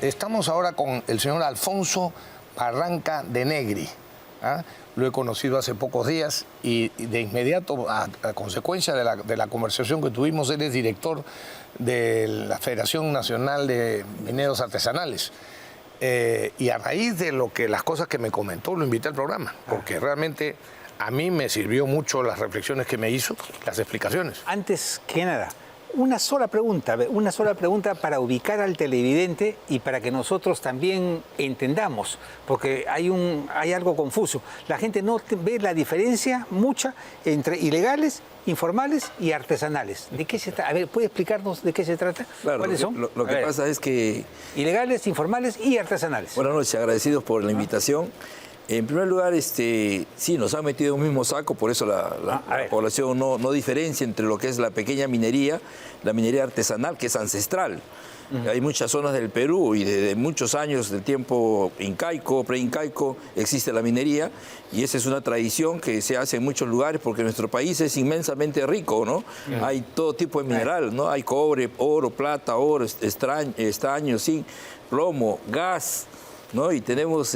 Estamos ahora con el señor Alfonso Barranca de Negri. ¿Ah? Lo he conocido hace pocos días y de inmediato, a consecuencia de la conversación que tuvimos, él es director de la Federación Nacional de Mineros Artesanales. Y a raíz de las cosas que me comentó, lo invité al programa, porque realmente a mí me sirvió mucho las reflexiones que me hizo, las explicaciones. Antes que nada, una sola pregunta para ubicar al televidente y para que nosotros también entendamos, porque hay algo confuso. La gente no ve la diferencia mucha entre ilegales, informales y artesanales. ¿De qué se trata? A ver, ¿puede explicarnos de qué se trata? Claro, ¿Cuáles son? Lo que pasa es que... Ilegales, informales y artesanales. Buenas noches, agradecidos por la invitación. En primer lugar, sí, nos han metido en un mismo saco, por eso la población no diferencia entre lo que es la pequeña minería, la minería artesanal, que es ancestral. Hay muchas zonas del Perú y desde muchos años del tiempo incaico, preincaico, existe la minería y esa es una tradición que se hace en muchos lugares porque nuestro país es inmensamente rico, ¿no? Hay todo tipo de mineral, ¿no? Hay cobre, oro, plata, oro, estaño, zinc, plomo, gas, ¿no? Y tenemos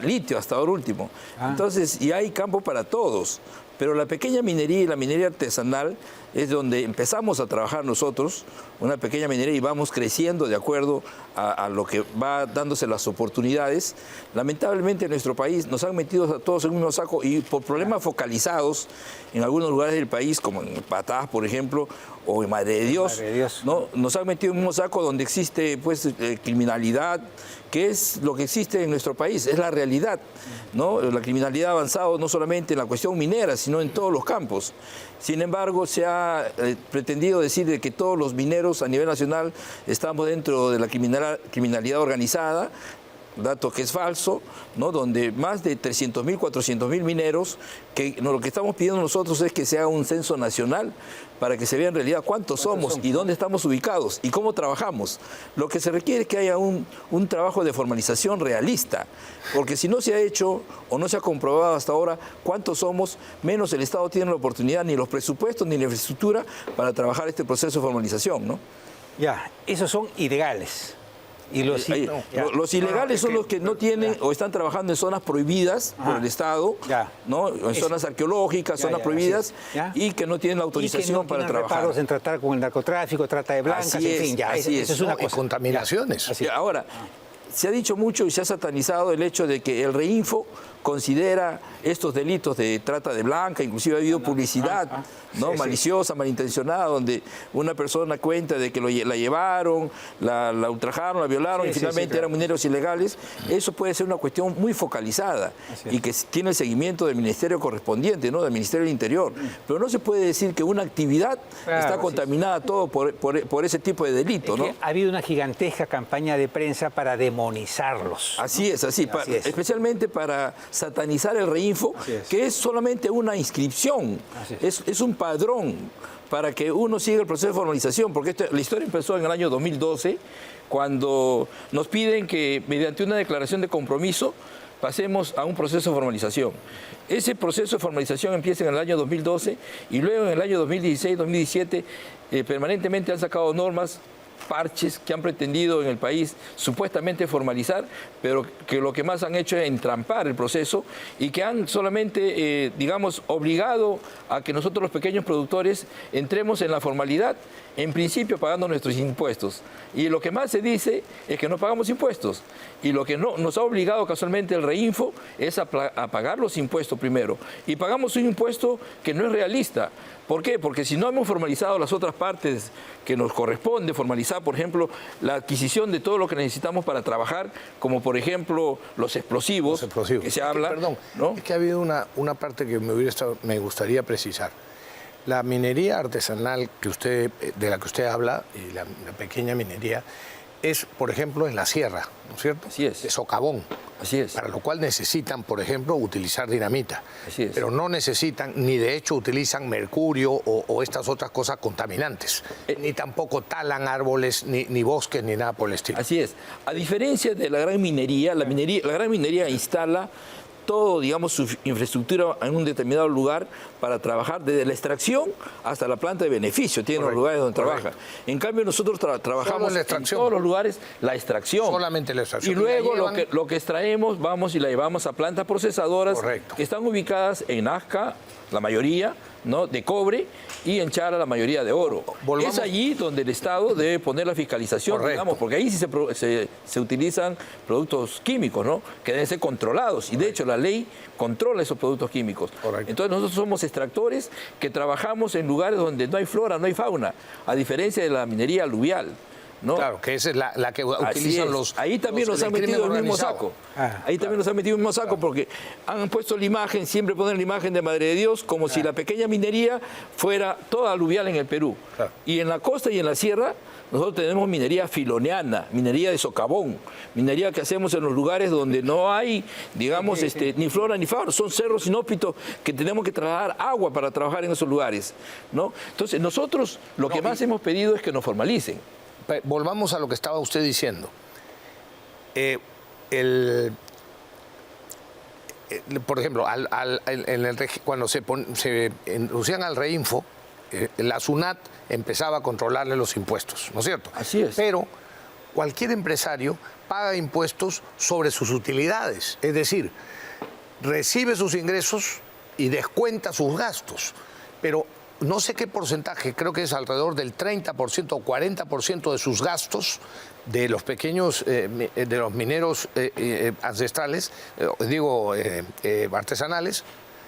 litio hasta ahora último. Entonces, y hay campo para todos. Pero la pequeña minería y la minería artesanal es donde empezamos a trabajar nosotros, una pequeña minería, y vamos creciendo de acuerdo a lo que va dándose las oportunidades. Lamentablemente en nuestro país nos han metido a todos en un mismo saco y por problemas focalizados en algunos lugares del país, como en Patás, por ejemplo, o en Madre de Dios, ¿no? Nos han metido en un mismo saco donde existe pues, criminalidad, que es lo que existe en nuestro país, es la realidad, ¿no? La criminalidad ha avanzado no solamente en la cuestión minera, sino en todos los campos. Sin embargo, se ha pretendido decir de que todos los mineros a nivel nacional estamos dentro de la criminalidad organizada, dato que es falso, ¿no? Donde más de 300.000, 400.000 mineros, lo que estamos pidiendo nosotros es que se haga un censo nacional para que se vea en realidad cuántos somos y dónde estamos ubicados y cómo trabajamos. Lo que se requiere es que haya un trabajo de formalización realista, porque si no se ha hecho o no se ha comprobado hasta ahora cuántos somos, menos el Estado tiene la oportunidad, ni los presupuestos, ni la infraestructura para trabajar este proceso de formalización, ¿no? Ya, esos son ilegales. Y los ilegales son los que no tienen o están trabajando en zonas prohibidas por el Estado, ¿no? En zonas arqueológicas, zonas prohibidas, y que no tienen la autorización para trabajar. Reparos en tratar con el narcotráfico, trata de blancas, en fin, eso es una cosa. Contaminaciones. Ahora, se ha dicho mucho y se ha satanizado el hecho de que el REINFO considera estos delitos de trata de blanca, inclusive ha habido publicidad maliciosa, malintencionada, donde una persona cuenta de que la llevaron, la ultrajaron, la violaron y finalmente eran mineros ilegales. Eso puede ser una cuestión muy focalizada y que tiene el seguimiento del ministerio correspondiente, ¿no? Del Ministerio del Interior. Pero no se puede decir que una actividad está contaminada todo por ese tipo de delito, ¿no? Ha habido una gigantesca campaña de prensa para demonizarlos. Así es, especialmente para satanizar el REINFO, que es solamente una inscripción, es un padrón para que uno siga el proceso de formalización, porque la historia empezó en el año 2012, cuando nos piden que mediante una declaración de compromiso pasemos a un proceso de formalización. Ese proceso de formalización empieza en el año 2012 y luego en el año 2016, 2017, permanentemente han sacado normas, parches que han pretendido en el país supuestamente formalizar, pero que lo que más han hecho es entrampar el proceso y que han solamente, obligado a que nosotros los pequeños productores entremos en la formalidad, en principio pagando nuestros impuestos. Y lo que más se dice es que no pagamos impuestos. Y lo que no nos ha obligado casualmente el REINFO es a pagar los impuestos primero. Y pagamos un impuesto que no es realista. ¿Por qué? Porque si no hemos formalizado las otras partes que nos corresponde formalizar, por ejemplo, la adquisición de todo lo que necesitamos para trabajar, como por ejemplo los explosivos. Que se habla. Perdón, ¿no? Es que ha habido una parte que me gustaría precisar. La minería artesanal de la que usted habla, y la pequeña minería, es, por ejemplo, en la sierra, ¿no es cierto? Así es. De socavón. Así es. Para lo cual necesitan, por ejemplo, utilizar dinamita. Así es. Pero no necesitan, ni de hecho utilizan mercurio o estas otras cosas contaminantes. Ni tampoco talan árboles, ni bosques, ni nada por el estilo. Así es. A diferencia de la gran minería, la gran minería instala todo, digamos, su infraestructura en un determinado lugar para trabajar desde la extracción hasta la planta de beneficio, tienen los lugares donde trabaja. En cambio, nosotros trabajamos en todos los lugares la extracción. Solamente la extracción. Y luego lo que extraemos, vamos y la llevamos a plantas procesadoras que están ubicadas en Nazca, la mayoría, ¿no?, de cobre, y en Chara la mayoría de oro. Es allí donde el Estado debe poner la fiscalización, digamos, porque ahí sí se utilizan productos químicos, ¿no?, que deben ser controlados, y de hecho la ley controla esos productos químicos. Entonces nosotros somos extractores que trabajamos en lugares donde no hay flora, no hay fauna, a diferencia de la minería aluvial, ¿no? Claro, que esa es la que utilizan los... Ahí también nos han metido en el mismo saco. Ahí también nos han metido en el mismo saco porque han puesto la imagen, siempre ponen la imagen de Madre de Dios, como si la pequeña minería fuera toda aluvial en el Perú. Y en la costa y en la sierra nosotros tenemos minería filoneana, minería de socavón, minería que hacemos en los lugares donde no hay, digamos, ni flora ni fauna, son cerros inhóspitos que tenemos que trasladar agua para trabajar en esos lugares, ¿no? Entonces nosotros lo que más hemos pedido es que nos formalicen. Volvamos a lo que estaba usted diciendo. Por ejemplo, cuando se introducían al Reinfo, la SUNAT empezaba a controlarle los impuestos, ¿no es cierto? Así es. Pero cualquier empresario paga impuestos sobre sus utilidades, es decir, recibe sus ingresos y descuenta sus gastos, pero no sé qué porcentaje, creo que es alrededor del 30% o 40% de sus gastos de los pequeños, de los mineros ancestrales, artesanales,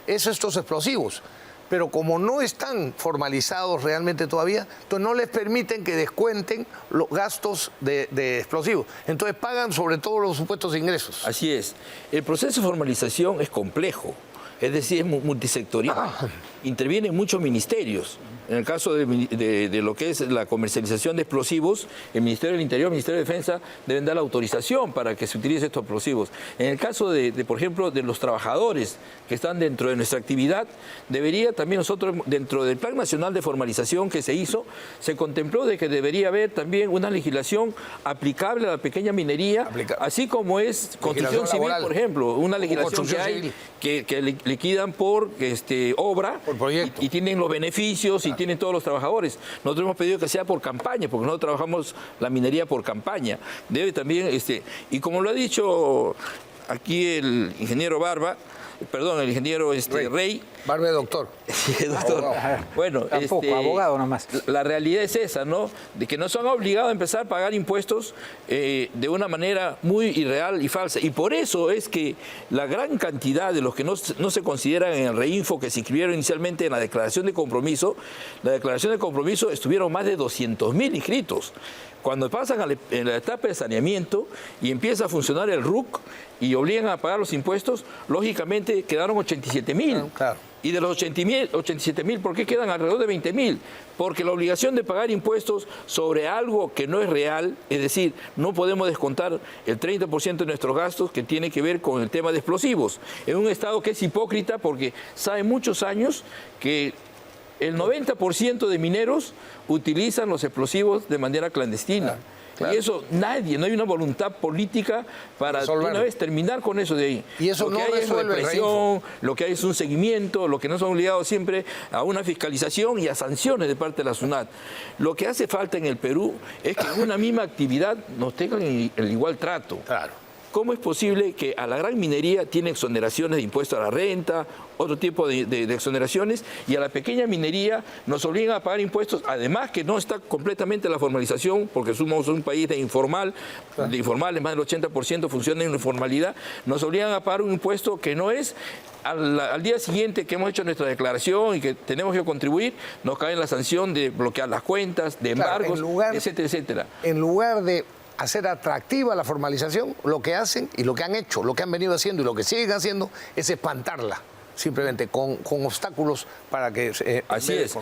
es estos explosivos. Pero como no están formalizados realmente todavía, entonces no les permiten que descuenten los gastos de explosivos. Entonces pagan sobre todo los supuestos de ingresos. Así es. El proceso de formalización es complejo. Es decir, es multisectorial. Intervienen muchos ministerios. En el caso de lo que es la comercialización de explosivos, el Ministerio del Interior, el Ministerio de Defensa deben dar la autorización para que se utilicen estos explosivos. En el caso por ejemplo, de los trabajadores que están dentro de nuestra actividad, debería también nosotros, dentro del Plan Nacional de Formalización que se hizo, se contempló de que debería haber también una legislación aplicable a la pequeña minería, así como es construcción civil, por ejemplo, una legislación que hay que liquidan por obra y tienen los beneficios y tienen todos los trabajadores. Nosotros hemos pedido que sea por campaña, porque nosotros trabajamos la minería por campaña. Debe también, y como lo ha dicho aquí el ingeniero el ingeniero Rey. Barba de doctor. Sí, doctor. Bueno, tampoco, abogado nomás. La realidad es esa, ¿no? De que nos han obligado a empezar a pagar impuestos de una manera muy irreal y falsa. Y por eso es que la gran cantidad de los que no se consideran en el Reinfo, que se inscribieron inicialmente en la declaración de compromiso, estuvieron más de 200.000 inscritos. Cuando pasan en la etapa de saneamiento y empieza a funcionar el RUC y obligan a pagar los impuestos, lógicamente quedaron 87.000. Claro. Y de los 87.000, ¿por qué quedan alrededor de 20.000? Porque la obligación de pagar impuestos sobre algo que no es real, es decir, no podemos descontar el 30% de nuestros gastos que tiene que ver con el tema de explosivos. En un Estado que es hipócrita porque sabe muchos años que el 90% de mineros utilizan los explosivos de manera clandestina. Claro. Y eso no hay una voluntad política para de una vez terminar con eso de ahí. Y eso lo que hay es represión, lo que hay es un seguimiento, lo que nos han obligado siempre a una fiscalización y a sanciones de parte de la SUNAT. Lo que hace falta en el Perú es que en una misma actividad nos tengan el igual trato. Claro. ¿Cómo es posible que a la gran minería tiene exoneraciones de impuesto a la renta, otro tipo de exoneraciones, y a la pequeña minería nos obligan a pagar impuestos, además que no está completamente la formalización, porque somos un país de informales, más del 80% funciona en informalidad, nos obligan a pagar un impuesto que no es al día siguiente que hemos hecho nuestra declaración y que tenemos que contribuir, nos cae la sanción de bloquear las cuentas, de embargos, etcétera, etcétera. En lugar de hacer atractiva la formalización, lo que hacen y lo que han hecho, lo que han venido haciendo y lo que siguen haciendo es espantarla. simplemente con obstáculos para que... Así es.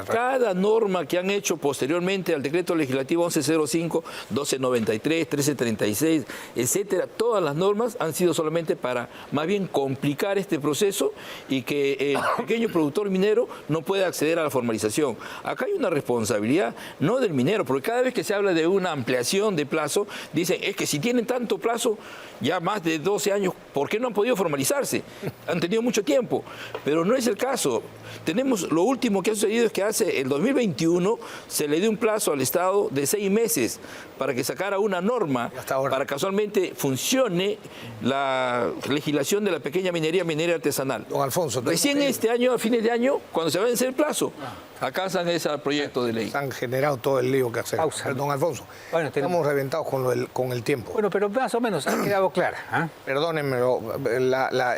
Cada norma que han hecho posteriormente al decreto legislativo 1105, 1293, 1336, etcétera, todas las normas han sido solamente para más bien complicar este proceso y que el pequeño productor minero no pueda acceder a la formalización. Acá hay una responsabilidad no del minero, porque cada vez que se habla de una ampliación de plazo, dicen, es que si tienen tanto plazo, ya más de 12 años, ¿por qué no han podido formalizarse? Han tenido mucho tiempo, pero no es el caso. Tenemos, lo último que ha sucedido es que hace el 2021 se le dio un plazo al Estado de 6 meses para que sacara una norma para que casualmente funcione la legislación de la pequeña minería artesanal. Don Alfonso. Recién este año, a fines de año, cuando se va a vencer el plazo, acasan ese proyecto de ley. Han generado todo el lío que hacer. Pausa. Don Alfonso, bueno, estamos reventados con el tiempo. Bueno, pero más o menos ha quedado clara. ¿Eh? Perdónenme,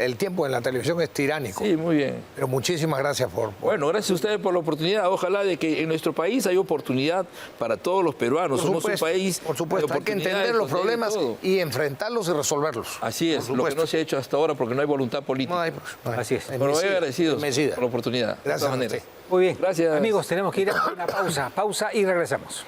el tiempo en la televisión es tiránico. Sí, muy bien. Pero muchísimas gracias por... Bueno, gracias a ustedes por la oportunidad. Ojalá de que en nuestro país haya oportunidad para todos los peruanos. Somos un país... Por supuesto, hay que entender los problemas y enfrentarlos y resolverlos. Así es, lo que no se ha hecho hasta ahora porque no hay voluntad política. No hay. Así es. Pero muy agradecidos por la oportunidad. Gracias. Muy bien. Gracias. Amigos, tenemos que ir a una pausa y regresamos.